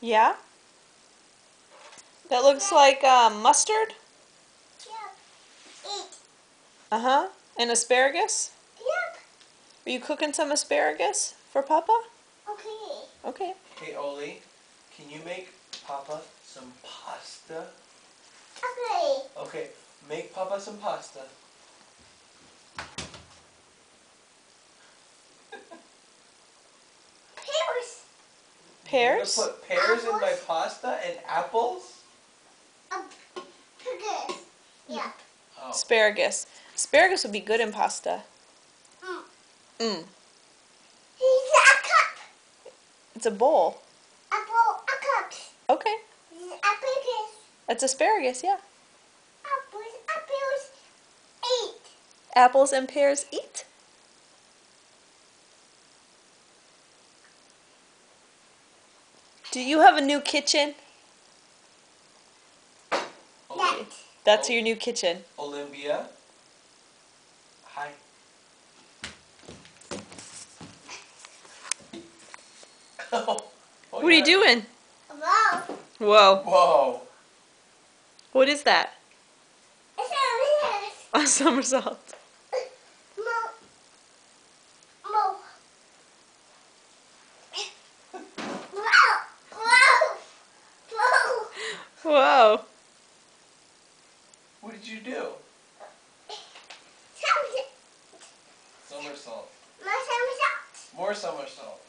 Yeah? That looks like mustard? Yep. Eat. Uh-huh. And asparagus? Yep. Are you cooking some asparagus for Papa? Okay. Okay. Hey, Oli, can you make Papa some pasta? Okay. Okay, make Papa some pasta. Pears. You're gonna Pears? put pears in my Apples. pasta and apples? Pears. Yep. Oh. Asparagus. Asparagus would be good in pasta. Mm. Mm. He's a cup. It's a bowl. Apple. A cup. Okay. Apples. That's asparagus, yeah. Apples. Apples. Eat. Apples and pears eat. Do you have a new kitchen? That. That's your new kitchen. Olympia? Hi. Oh, What are you doing? Wow. Whoa. Whoa. What is that? It's a A somersault. Mo. Mo. Wow. Wow. Wow. Whoa. What did you do? Somersault. Somersault. My somersault. More somersault.